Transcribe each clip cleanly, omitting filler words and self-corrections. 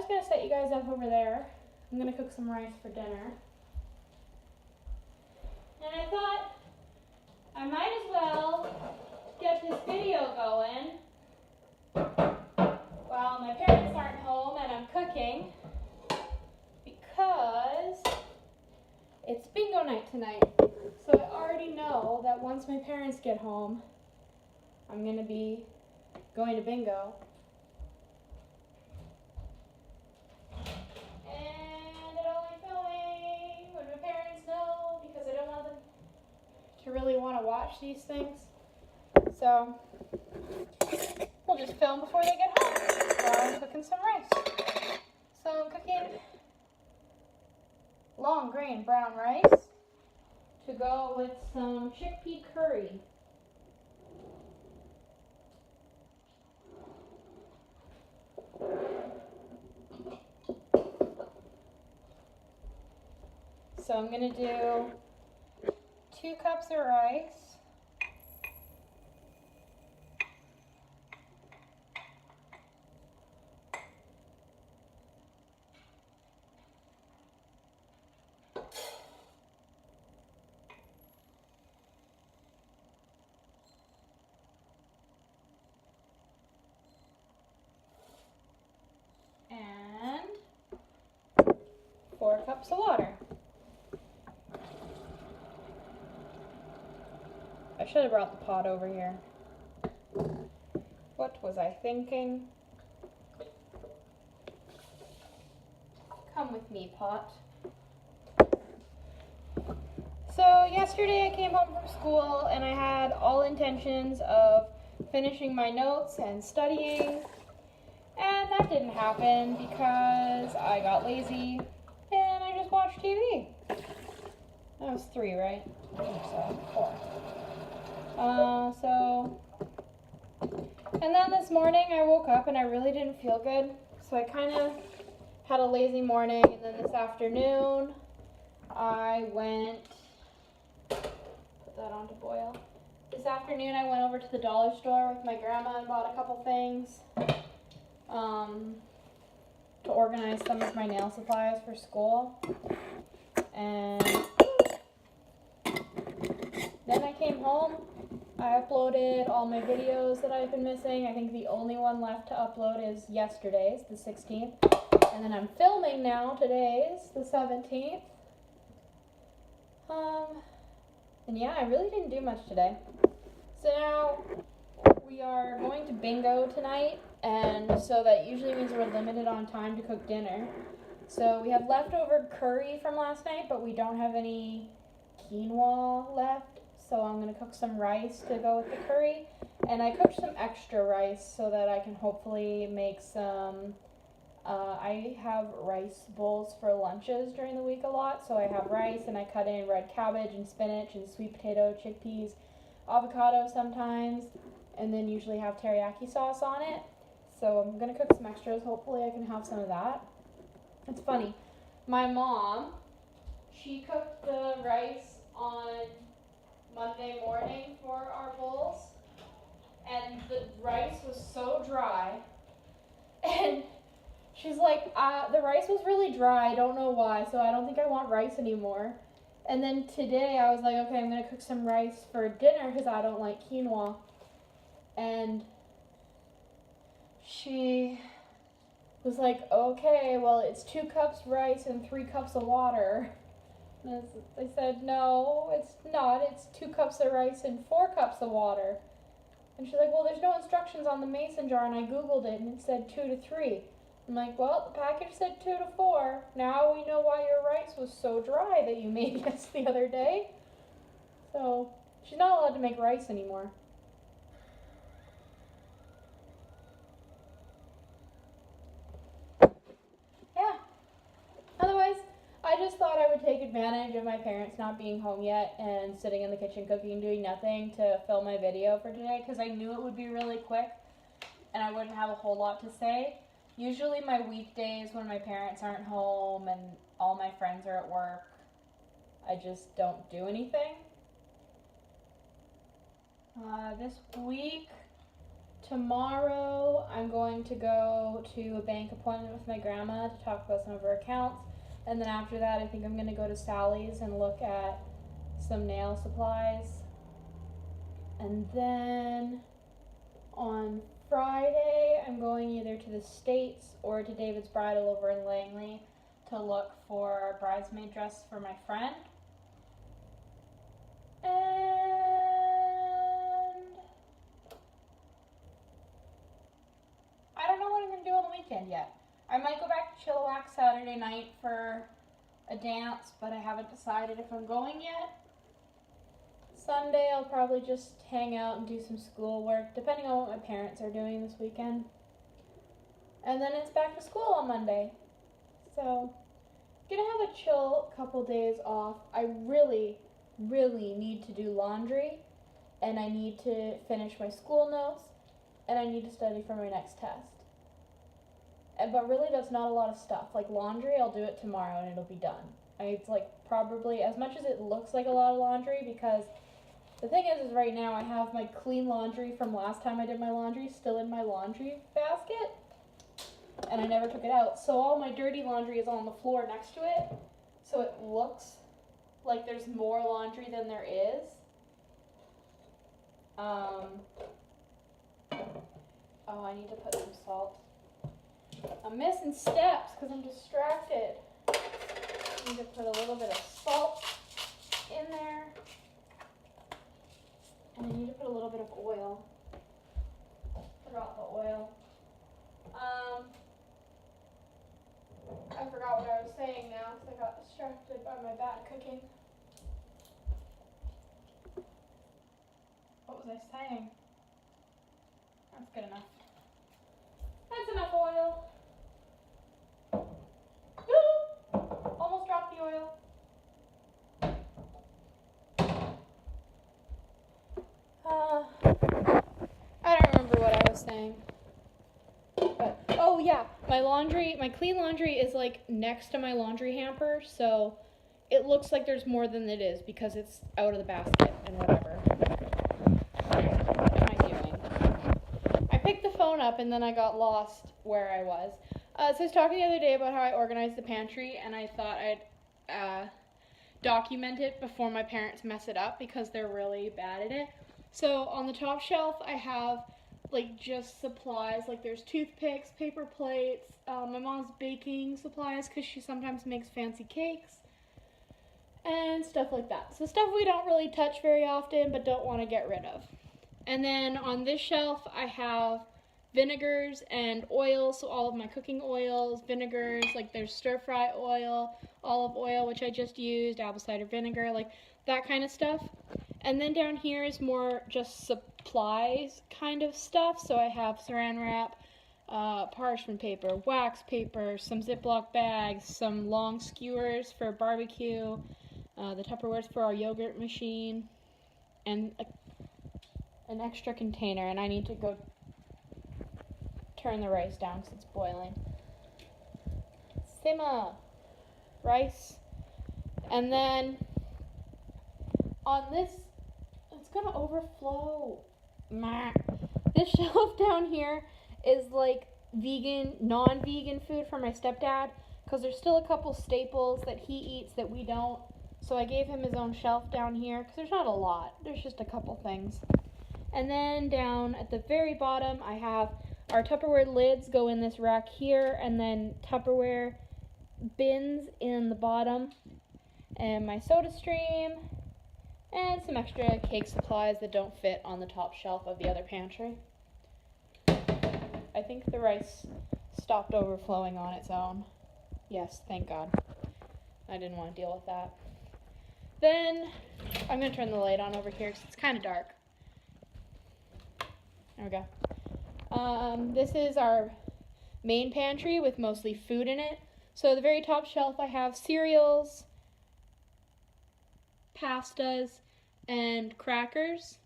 just going to set you guys up over there. I'm going to cook some rice for dinner. And I thought I might as well get this video going while my parents aren't home and I'm cooking, because it's bingo night tonight. So I already know that once my parents get home, I'm going to be going to bingo. And I'm only filming when my parents know, because I don't want them to really want to watch these things. So we'll just film before they get home while I'm cooking some rice. So I'm cooking long grain brown rice to go with some chickpea curry. So I'm going to do 2 cups of rice. And 4 cups of water. I should have brought the pot over here. What was I thinking? Come with me, pot. So yesterday I came home from school and I had all intentions of finishing my notes and studying. And that didn't happen because I got lazy and I just watched TV. That was 3, right? I think so. 4. And then this morning I woke up and I really didn't feel good. So I kind of had a lazy morning, and then this afternoon I went, put that on to boil. This afternoon I went over to the dollar store with my grandma and bought a couple things to organize some of my nail supplies for school. And then I came home. I uploaded all my videos that I've been missing. I think the only one left to upload is yesterday's, the 16th. And then I'm filming now, today's, the 17th. And yeah, I really didn't do much today. So now we are going to bingo tonight, and so that usually means we're limited on time to cook dinner. So we have leftover curry from last night, but we don't have any quinoa left. So I'm going to cook some rice to go with the curry. And I cooked some extra rice so that I can hopefully make some, I have rice bowls for lunches during the week a lot. So I have rice and I cut in red cabbage and spinach and sweet potato, chickpeas, avocado sometimes, and then usually have teriyaki sauce on it. So I'm going to cook some extras. Hopefully I can have some of that. It's funny. My mom, she cooked the rice on Monday morning for our bowls, and the rice was so dry, and she's like, the rice was really dry, I don't know why, so I don't think I want rice anymore. And then today I was like, okay, I'm going to cook some rice for dinner because I don't like quinoa. And she was like, okay, well, it's 2 cups rice and 3 cups of water. And I said, no, it's not. It's 2 cups of rice and 4 cups of water. And she's like, well, there's no instructions on the mason jar, and I Googled it, and it said 2 to 3. I'm like, well, the package said 2 to 4. Now we know why your rice was so dry that you made us the other day. So she's not allowed to make rice anymore. Yeah. Otherwise, I just thought I would take advantage of my parents not being home yet and sitting in the kitchen cooking, doing nothing, to film my video for today, because I knew it would be really quick and I wouldn't have a whole lot to say. Usually my weekdays when my parents aren't home and all my friends are at work, I just don't do anything. This week, tomorrow I'm going to go to a bank appointment with my grandma to talk about some of her accounts. And then after that, I think I'm going to go to Sally's and look at some nail supplies. And then on Friday, I'm going either to the States or to David's Bridal over in Langley to look for a bridesmaid dress for my friend. And I don't know what I'm going to do on the weekend yet. I might go back to Chilliwack Saturday night for a dance, but I haven't decided if I'm going yet. Sunday, I'll probably just hang out and do some schoolwork, depending on what my parents are doing this weekend. And then it's back to school on Monday. So, gonna have a chill couple days off. I really need to do laundry, and I need to finish my school notes, and I need to study for my next test. But really, that's not a lot of stuff. Like laundry, I'll do it tomorrow and it'll be done. It's like probably, as much as it looks like a lot of laundry, because the thing is right now I have my clean laundry from last time I did my laundry still in my laundry basket, and I never took it out. So all my dirty laundry is on the floor next to it, so it looks like there's more laundry than there is. Oh, I need to put some salt. I'm missing steps because I'm distracted. I need to put a little bit of salt in there. And I need to put a little bit of oil. Forgot the oil. I forgot what I was saying now because I got distracted by my bad cooking. What was I saying? That's good enough. That's enough oil. Almost dropped the oil. I don't remember what I was saying. But, oh yeah, my clean laundry is like next to my laundry hamper, so it looks like there's more than it is because it's out of the basket and whatever. What am I doing? I picked the phone up and then I got lost where I was. So I was talking the other day about how I organized the pantry, and I thought I'd document it before my parents mess it up because they're really bad at it. So on the top shelf I have like just supplies, like there's toothpicks, paper plates, my mom's baking supplies because she sometimes makes fancy cakes and stuff like that. So stuff we don't really touch very often but don't want to get rid of. And then on this shelf I have vinegars and oils, so all of my cooking oils, vinegars, like there's stir fry oil, olive oil, which I just used, apple cider vinegar, like that kind of stuff. And then down here is more just supplies kind of stuff. So I have saran wrap, parchment paper, wax paper, some Ziploc bags, some long skewers for barbecue, the Tupperwares for our yogurt machine, and an extra container. And I need to go turn the rice down because it's boiling. Simmer rice. And then on this, it's gonna overflow. This shelf down here is like vegan, non-vegan food for my stepdad because there's still a couple staples that he eats that we don't. So I gave him his own shelf down here because there's not a lot. There's just a couple things. And then down at the very bottom, I have our Tupperware lids go in this rack here, and then Tupperware bins in the bottom, and my soda stream, and some extra cake supplies that don't fit on the top shelf of the other pantry. I think the rice stopped overflowing on its own. Yes, thank God. I didn't want to deal with that. Then I'm going to turn the light on over here because it's kind of dark. There we go. This is our main pantry with mostly food in it. So the very top shelf I have cereals, pastas, and crackers.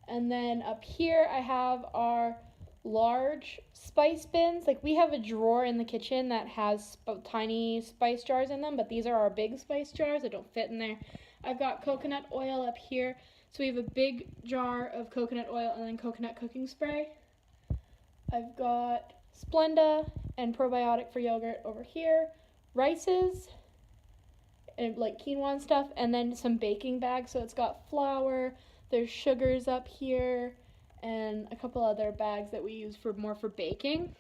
And then up here I have our large spice bins. Like we have a drawer in the kitchen that has tiny spice jars in them, but these are our big spice jars that don't fit in there. I've got coconut oil up here. So we have a big jar of coconut oil and then coconut cooking spray. I've got Splenda and probiotic for yogurt over here, rices, and like quinoa and stuff, and then some baking bags. So it's got flour, there's sugars up here, and a couple other bags that we use for more for baking.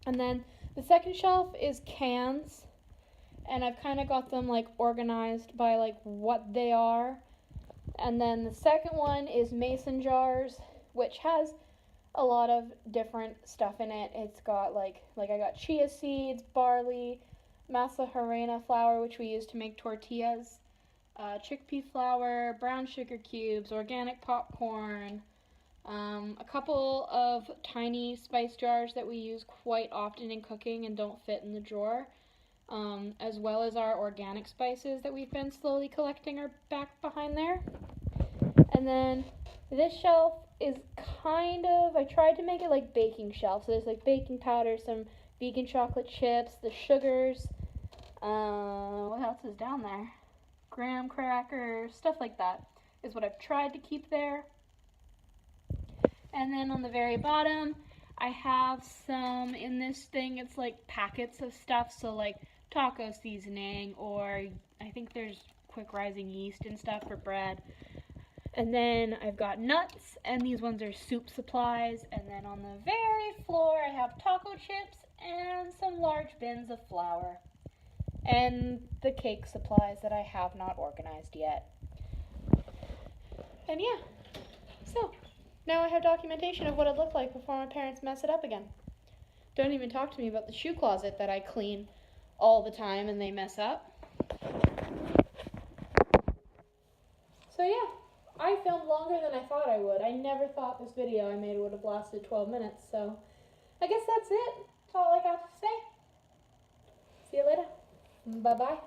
And then the second shelf is cans, and I've kind of got them like organized by like what they are. And then the second one is mason jars, which has a lot of different stuff in it. It's got like I got chia seeds, barley, masa harina flour, which we use to make tortillas, chickpea flour, brown sugar cubes, organic popcorn, a couple of tiny spice jars that we use quite often in cooking and don't fit in the drawer, as well as our organic spices that we've been slowly collecting are back behind there. And then this shelf is I tried to make it like baking shelf. So there's like baking powder, some vegan chocolate chips, the sugars, what else is down there? Graham crackers, stuff like that is what I've tried to keep there. And then on the very bottom, I have some in this thing. It's like packets of stuff. So like taco seasoning, or I think there's quick rising yeast and stuff for bread. And then I've got nuts, and these ones are soup supplies. And then on the very floor, I have taco chips and some large bins of flour. And the cake supplies that I have not organized yet. And yeah, so now I have documentation of what it looked like before my parents mess it up again. Don't even talk to me about the shoe closet that I clean all the time and they mess up. So yeah, I filmed longer than I thought I would. I never thought this video I made would have lasted 12 minutes, so I guess that's it. That's all I got to say. See you later. Bye-bye.